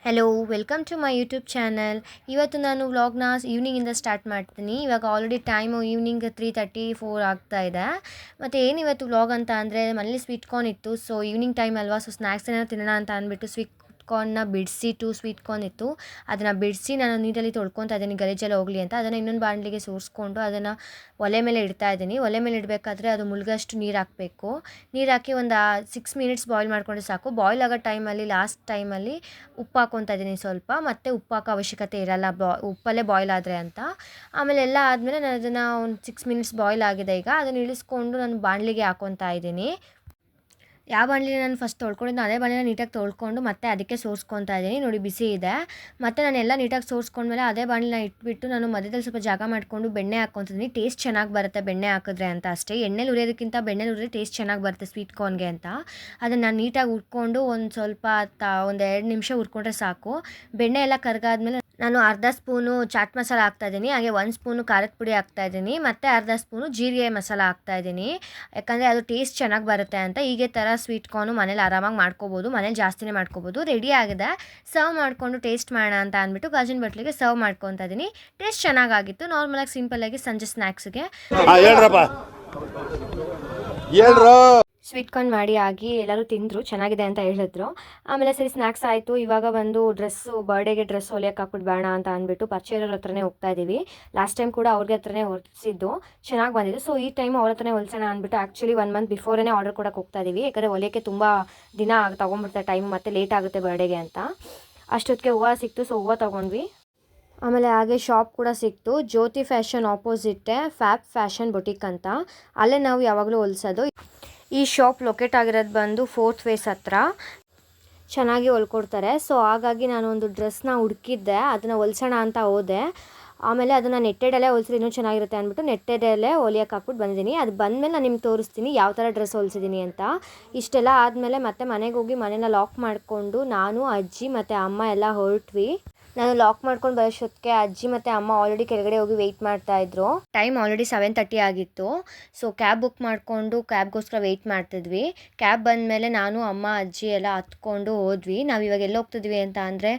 Hello welcome to my YouTube channel. ಇವತ್ತು ನಾನು ವ್ಲಾಗ್ನ ಈವ್ನಿಂಗಿಂದ ಸ್ಟಾರ್ಟ್ ಮಾಡ್ತೀನಿ. ಇವಾಗ ಆಲ್ರೆಡಿ ಟೈಮು ಈವ್ನಿಂಗ್ 3:34 ಆಗ್ತಾ ಇದೆ. ಮತ್ತು ಏನಿವತ್ತು ವ್ಲಾಗ್ ಅಂತ ಅಂದರೆ ಮನೇಲಿ ಸ್ವೀಟ್ ಕಾರ್ನ್ ಇತ್ತು. ಸೊ ಈವ್ನಿಂಗ್ ಟೈಮ್ ಅಲ್ವಾ, ಸೊ ಸ್ನ್ಯಾಕ್ಸ್ ಏನಾದ್ರು ತಿನ್ನೋಣ ಅಂತ ಅಂದ್ಬಿಟ್ಟು ಸ್ವೀಟ್ ಕಾರ್ನ್ನ ಬಿಡಿಸಿ ಸ್ವೀಟ್ ಕಾರ್ನ್ ಇತ್ತು, ಅದನ್ನು ಬಿಡಿಸಿ ನಾನು ನೀರಲ್ಲಿ ತೊಳ್ಕೊತಾ ಇದ್ದೀನಿ ಗಲೀಜೆಲ್ಲ ಹೋಗಲಿ ಅಂತ. ಅದನ್ನು ಇನ್ನೊಂದು ಬಾಣಲಿಗೆ ಸೋರಿಸ್ಕೊಂಡು ಅದನ್ನು ಒಲೆ ಮೇಲೆ ಇಡ್ತಾ ಇದ್ದೀನಿ. ಒಲೆ ಮೇಲೆ ಇಡಬೇಕಾದ್ರೆ ಅದು ಮುಳುಗಷ್ಟು ನೀರು ಹಾಕಬೇಕು. ನೀರು ಹಾಕಿ ಒಂದು 6 ಮಿನಿಟ್ಸ್ ಬಾಯ್ಲ್ ಮಾಡಿಕೊಂಡ್ರೆ ಸಾಕು. ಬಾಯ್ಲ್ ಆಗೋ ಟೈಮಲ್ಲಿ ಲಾಸ್ಟ್ ಟೈಮಲ್ಲಿ ಉಪ್ಪು ಹಾಕ್ಕೊತಾ ಇದ್ದೀನಿ ಸ್ವಲ್ಪ, ಮತ್ತು ಉಪ್ಪು ಹಾಕೋ ಅವಶ್ಯಕತೆ ಇರಲ್ಲ ಉಪ್ಪಲ್ಲೇ ಬಾಯ್ಲ್ ಆದರೆ ಅಂತ. ಆಮೇಲೆ ಎಲ್ಲ ಆದಮೇಲೆ ನಾನು ಅದನ್ನು ಒಂದು 6 ಮಿನಿಟ್ಸ್ ಬಾಯ್ಲ್ ಆಗಿದೆ. ಈಗ ಅದನ್ನು ಇಳಿಸ್ಕೊಂಡು ನಾನು ಬಾಣಲಿಗೆ ಹಾಕ್ಕೊತಾ ಇದ್ದೀನಿ. ಯಾವ ಬಾಣಲಿನ ನಾನು ಫಸ್ಟ್ ತೊಳ್ಕೊಂಡಿದ್ದು ಅದೇ ಬಾಣಲಿನ ನೀಟಾಗಿ ತೊಳ್ಕೊಂಡು ಮತ್ತೆ ಅದಕ್ಕೆ ಸೋರಿಸ್ಕೊತಾ ಇದ್ದೀನಿ. ನೋಡಿ ಬಿಸಿ ಇದೆ. ಮತ್ತು ನಾನೆಲ್ಲ ನೀಟಾಗಿ ಸೋರಿಸ್ಕೊಂಡ್ಮೇಲೆ ಅದೇ ಬಾಣಲಿನ ಇಟ್ಬಿಟ್ಟು ನಾನು ಮಧ್ಯದಲ್ಲಿ ಸ್ವಲ್ಪ ಜಾಗ ಮಾಡಿಕೊಂಡು ಬೆಣ್ಣೆ ಹಾಕ್ಕೊತಿದ್ದೀನಿ. ಟೇಸ್ಟ್ ಚೆನ್ನಾಗಿ ಬರುತ್ತೆ ಬೆಣ್ಣೆ ಹಾಕಿದ್ರೆ ಅಂತ ಅಷ್ಟೇ. ಎಣ್ಣೆಲಿ ಉರಿಯೋದಕ್ಕಿಂತ ಬೆಣ್ಣೆಲಿ ಉರಿದ್ರೆ ಟೇಸ್ಟ್ ಚೆನ್ನಾಗಿ ಬರುತ್ತೆ ಸ್ವೀಟ್ ಕಾರ್ನ್ಗೆ ಅಂತ. ಅದನ್ನು ನಾನು ನೀಟಾಗಿ ಹುರ್ಕೊಂಡು ಒಂದು ಸ್ವಲ್ಪ ಒಂದು 2 ನಿಮಿಷ ಹುರ್ಕೊಂಡ್ರೆ ಸಾಕು. ಬೆಣ್ಣೆ ಎಲ್ಲ ಕರಗಾದ್ಮೇಲೆ ನಾನು ಅರ್ಧ ಸ್ಪೂನು ಚಾಟ್ ಮಸಾಲ ಹಾಕ್ತಾಯಿದ್ದೀನಿ, ಹಾಗೆ 1 ಸ್ಪೂನು ಖಾರದ ಪುಡಿ ಹಾಕ್ತಾಯಿದ್ದೀನಿ, ಮತ್ತು ಅರ್ಧ ಸ್ಪೂನು ಜೀರಿಗೆ ಮಸಾಲ ಹಾಕ್ತಾಯಿದ್ದೀನಿ. ಯಾಕಂದರೆ ಅದು ಟೇಸ್ಟ್ ಚೆನ್ನಾಗಿ ಬರುತ್ತೆ ಅಂತ. ಹೀಗೆ ಥರ ಸ್ವೀಟ್ ಕಾರ್ನು ಮನೇಲಿ ಆರಾಮಾಗಿ ಮಾಡ್ಕೋಬೋದು, ಮನೇಲಿ ಜಾಸ್ತಿನೇ ಮಾಡ್ಕೋಬೋದು. ರೆಡಿ ಆಗಿದೆ. ಸರ್ವ್ ಮಾಡಿಕೊಂಡು ಟೇಸ್ಟ್ ಮಾಡೋಣ ಅಂತ ಅಂದ್ಬಿಟ್ಟು ಗಾಜಿನ ಬಟ್ಲಿಗೆ ಸರ್ವ್ ಮಾಡ್ಕೊತಾ ಇದ್ದೀನಿ. ಟೇಸ್ಟ್ ಚೆನ್ನಾಗಾಗಿತ್ತು. ನಾರ್ಮಲಾಗಿ ಸಿಂಪಲ್ಲಾಗಿ ಸಂಜೆ ಸ್ನ್ಯಾಕ್ಸ್ಗೆ ಸ್ವೀಟ್ ಕಾರ್ನ್ ಮಾಡಿ ಆಗಿ ಎಲ್ಲರೂ ತಿಂದರು, ಚೆನ್ನಾಗಿದೆ ಅಂತ ಹೇಳಿದ್ರು. ಆಮೇಲೆ ಸರಿ ಸ್ನ್ಯಾಕ್ಸ್ ಆಯಿತು. ಇವಾಗ ಬಂದು ಬರ್ಡೇಗೆ ಡ್ರೆಸ್ ಹೊಲಿಯೋಕೆ ಹಾಕ್ಬಿಟ್ಟು ಬೇಡ ಅಂತ ಅಂದ್ಬಿಟ್ಟು ಪರಿಚಯರ ಹತ್ರನೇ ಹೋಗ್ತಾ ಇದ್ದೀವಿ. ಲಾಸ್ಟ್ ಟೈಮ್ ಕೂಡ ಅವ್ರಿಗೆ ಹತ್ರನೇ ಹೊಲಿಸಿದ್ದು, ಚೆನ್ನಾಗಿ ಬಂದಿದ್ದು. ಸೊ ಈ ಟೈಮ್ ಅವ್ರ ಹತ್ರನೇ ಹೊಲಿಸೋಣ ಅಂದ್ಬಿಟ್ಟು ಆ್ಯಕ್ಚುಲಿ 1 ಮಂತ್ ಬಿಫೋರೇ ಆರ್ಡರ್ ಕೊಡೋಕೆ ಹೋಗ್ತಾ ಇದ್ದೀವಿ. ಯಾಕಂದರೆ ಹೊಲಿಯೋಕ್ಕೆ ತುಂಬ ದಿನ ತೊಗೊಂಡ್ಬಿಡ್ತಾರೆ ಟೈಮ್, ಮತ್ತು ಲೇಟ್ ಆಗುತ್ತೆ ಬರ್ಡೇಗೆ ಅಂತ. ಅಷ್ಟೊತ್ತಿಗೆ ಹೂವು ಸಿಕ್ತು, ಸೊ ಹೂವು ತೊಗೊಂಡ್ವಿ. ಆಮೇಲೆ ಹಾಗೆ ಶಾಪ್ ಕೂಡ ಸಿಕ್ತು, ಜ್ಯೋತಿ ಫ್ಯಾಷನ್ ಆಪೋಸಿಟ್ಟೆ ಫ್ಯಾಬ್ ಫ್ಯಾಷನ್ ಬೊಟಿಕ್ ಅಂತ. ಅಲ್ಲೇ ನಾವು ಯಾವಾಗಲೂ ಹೊಲಿಸೋದು. ಈ ಶಾಪ್ ಲೊಕೇಟ್ ಆಗಿರೋದು ಬಂದು 4th ಫೇಸ್ ಹತ್ರ. ಚೆನ್ನಾಗಿ ಹೊಲ್ಕೊಡ್ತಾರೆ. ಸೊ ಹಾಗಾಗಿ ನಾನು ಒಂದು ಡ್ರೆಸ್ನ ಹುಡುಕಿದ್ದೆ, ಅದನ್ನು ಹೊಲ್ಸೋಣ ಅಂತ ಹೋದೆ. ಆಮೇಲೆ ಅದನ್ನು ನೆಟ್ಟೆಡಲ್ಲೇ ಹೊಲಿಸಿದ್ರೆ ಇನ್ನೂ ಚೆನ್ನಾಗಿರುತ್ತೆ ಅಂದ್ಬಿಟ್ಟು ನೆಟ್ಟೆಡಲ್ಲೇ ಹೊಲಿಯೋಕೆ ಹಾಕ್ಬಿಟ್ಟು ಬಂದಿದ್ದೀನಿ. ಅದು ಬಂದಮೇಲೆ ನಾನು ನಿಮ್ಗೆ ತೋರಿಸ್ತೀನಿ ಯಾವ ಥರ ಡ್ರೆಸ್ ಹೊಲಿಸಿದ್ದೀನಿ ಅಂತ. ಇಷ್ಟೆಲ್ಲ ಆದಮೇಲೆ ಮತ್ತೆ ಮನೆಗೆ ಹೋಗಿ ಮನೇನ ಲಾಕ್ ಮಾಡಿಕೊಂಡು ನಾನು ಅಜ್ಜಿ ಮತ್ತು ಅಮ್ಮ ಎಲ್ಲ ಹೊರಟ್ವಿ. ನಾನು ಲಾಕ್ ಮಾಡ್ಕೊಂಡು ಬರೋಷ್ಟೊತ್ತಿಗೆ ಅಜ್ಜಿ ಮತ್ತು ಅಮ್ಮ ಆಲ್ರೆಡಿ ಕೆಳಗಡೆ ಹೋಗಿ ವೆಯ್ಟ್ ಮಾಡ್ತಾಯಿದ್ರು. ಟೈಮ್ ಆಲ್ರೆಡಿ 7:30 ಆಗಿತ್ತು. ಸೊ ಕ್ಯಾಬ್ ಬುಕ್ ಮಾಡಿಕೊಂಡು ಕ್ಯಾಬ್ಗೋಸ್ಕರ ವೆಯ್ಟ್ ಮಾಡ್ತಿದ್ವಿ. ಕ್ಯಾಬ್ ಬಂದಮೇಲೆ ನಾನು ಅಮ್ಮ ಅಜ್ಜಿ ಎಲ್ಲ ಹತ್ಕೊಂಡು ಹೋದ್ವಿ. ನಾವು ಇವಾಗ ಎಲ್ಲಿ ಹೋಗ್ತಿದ್ವಿ ಅಂತ ಅಂದರೆ,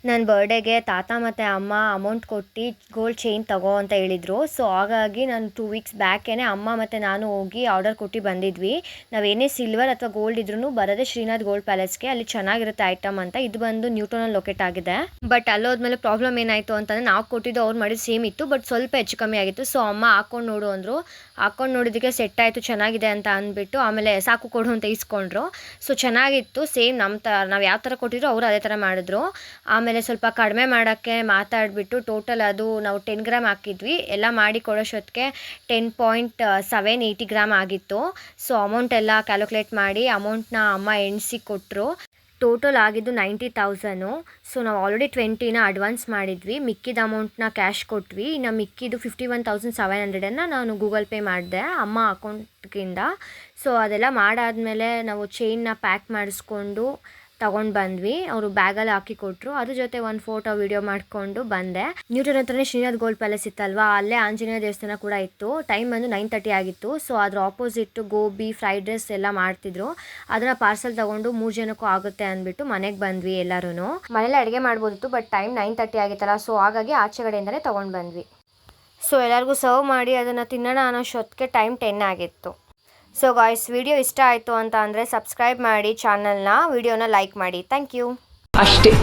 ನನ್ನ ಬರ್ಡೇಗೆ ತಾತ ಮತ್ತು ಅಮ್ಮ ಅಮೌಂಟ್ ಕೊಟ್ಟು ಗೋಲ್ಡ್ ಚೈನ್ ತಗೋ ಅಂತ ಹೇಳಿದರು. ಸೊ ಹಾಗಾಗಿ ನಾನು 2 ವೀಕ್ಸ್ ಬ್ಯಾಕೇ ಅಮ್ಮ ಮತ್ತು ನಾನು ಹೋಗಿ ಆರ್ಡರ್ ಕೊಟ್ಟು ಬಂದಿದ್ವಿ. ನಾವೇನೇ ಸಿಲ್ವರ್ ಅಥವಾ ಗೋಲ್ಡ್ ಇದ್ರೂ ಬರೋದೇ ಶ್ರೀನಾಥ್ ಗೋಲ್ಡ್ ಪ್ಯಾಲೇಸ್ಗೆ, ಅಲ್ಲಿ ಚೆನ್ನಾಗಿರುತ್ತೆ ಐಟಮ್ ಅಂತ. ಇದು ಬಂದು ನ್ಯೂಟನಲ್ಲಿ ಲೊಕೇಟ್ ಆಗಿದೆ. ಬಟ್ ಅಲ್ಲೋದ್ಮೇಲೆ ಪ್ರಾಬ್ಲಮ್ ಏನಾಯಿತು ಅಂತಂದರೆ, ನಾವು ಕೊಟ್ಟಿದ್ದು ಅವ್ರು ಮಾಡಿದ್ದು ಸೇಮ್ ಇತ್ತು, ಬಟ್ ಸ್ವಲ್ಪ ಹೆಚ್ಚು ಕಮ್ಮಿ ಆಗಿತ್ತು. ಸೊ ಅಮ್ಮ ಹಾಕ್ಕೊಂಡು ನೋಡು ಅಂದರು. ಹಾಕ್ಕೊಂಡು ನೋಡಿದ್ದಕ್ಕೆ ಸೆಟ್ ಆಯಿತು, ಚೆನ್ನಾಗಿದೆ ಅಂತ ಅಂದ್ಬಿಟ್ಟು ಆಮೇಲೆ ಸಾಕು ಕೊಡು ಅಂತ ಇಸ್ಕೊಂಡ್ರು. ಸೊ ಚೆನ್ನಾಗಿತ್ತು, ಸೇಮ್ ನಾವು ಯಾವ ಥರ ಕೊಟ್ಟಿದ್ರು ಅವರು ಅದೇ ಥರ ಮಾಡಿದ್ರು. ಆಮೇಲೆ ಸ್ವಲ್ಪ ಕಡಿಮೆ ಮಾಡೋಕ್ಕೆ ಮಾತಾಡಿಬಿಟ್ಟು ಟೋಟಲ್ ಅದು ನಾವು 10 ಗ್ರಾಮ್ ಹಾಕಿದ್ವಿ. ಎಲ್ಲ ಮಾಡಿ ಕೊಡೋಷ್ಟೊತ್ತಿಗೆ 10.780 ಗ್ರಾಮ್ ಆಗಿತ್ತು. ಸೊ ಅಮೌಂಟ್ ಎಲ್ಲ ಕ್ಯಾಲ್ಕುಲೇಟ್ ಮಾಡಿ ಅಮೌಂಟ್ನ ಅಮ್ಮ ಎಣಿಸಿ ಕೊಟ್ಟರು. ಟೋಟಲ್ ಆಗಿದ್ದು 90,000. ಸೊ ನಾವು ಆಲ್ರೆಡಿ 20ನ ಅಡ್ವಾನ್ಸ್ ಮಾಡಿದ್ವಿ, ಮಿಕ್ಕಿದ ಅಮೌಂಟ್ನ ಕ್ಯಾಶ್ ಕೊಟ್ವಿ. ಇನ್ನು ಮಿಕ್ಕಿದ್ದು 51,700 ನಾನು ಗೂಗಲ್ ಪೇ ಮಾಡಿದೆ ಅಮ್ಮ ಅಕೌಂಟ್ಗಿಂದ. ಸೊ ಅದೆಲ್ಲ ಮಾಡಾದಮೇಲೆ ನಾವು ಚೈನ್ನ ಪ್ಯಾಕ್ ಮಾಡಿಸ್ಕೊಂಡು ತಗೊಂಡು ಬಂದ್ವಿ. ಅವರು ಬ್ಯಾಗಲ್ಲಿ ಹಾಕಿ ಕೊಟ್ಟರು. ಅದ್ರ ಜೊತೆ ಒಂದು ಫೋಟೋ ವಿಡಿಯೋ ಮಾಡಿಕೊಂಡು ಬಂದೆ. ನ್ಯೂಟನ್ ಹತ್ರನೇ ಶ್ರೀನಾಥ್ ಗೋಲ್ಡ್ ಪ್ಯಾಲೇಸ್ ಇತ್ತಲ್ವಾ, ಅಲ್ಲೇ ಆಂಜನೇಯ ದೇವಸ್ಥಾನ ಕೂಡ ಇತ್ತು. ಟೈಮ್ ಬಂದು 9:30 ಆಗಿತ್ತು. ಸೊ ಅದ್ರ ಆಪೋಸಿಟ್ಟು ಗೋಬಿ ಫ್ರೈಡ್ ರೈಸ್ ಎಲ್ಲ ಮಾಡ್ತಿದ್ರು. ಅದನ್ನು ಪಾರ್ಸಲ್ ತೊಗೊಂಡು 3 ಜನಕ್ಕೂ ಆಗುತ್ತೆ ಅಂದ್ಬಿಟ್ಟು ಮನೆಗೆ ಬಂದ್ವಿ. ಎಲ್ಲರೂ ಮನೇಲಿ ಅಡುಗೆ ಮಾಡ್ಬೋದಿತ್ತು, ಬಟ್ ಟೈಮ್ 9:30 ಆಗಿತ್ತಲ್ಲ, ಸೊ ಹಾಗಾಗಿ ಆಚೆಗಡೆಯಿಂದಲೇ ತೊಗೊಂಡು ಬಂದ್ವಿ. ಸೊ ಎಲ್ಲರಿಗೂ ಸರ್ವ್ ಮಾಡಿ ಅದನ್ನು ತಿನ್ನೋಣ ಅನ್ನೋಷ್ಟೊತ್ತಿಗೆ ಟೈಮ್ 10 ಆಗಿತ್ತು. ಸೊ ಗಾಯ್ಸ್, ವಿಡಿಯೋ ಇಷ್ಟ ಆಯಿತು ಅಂತ ಅಂದರೆ ಸಬ್ಸ್ಕ್ರೈಬ್ ಮಾಡಿ ಚಾನಲ್ನ, ವಿಡಿಯೋನ ಲೈಕ್ ಮಾಡಿ. Thank you. ಅಷ್ಟೇ.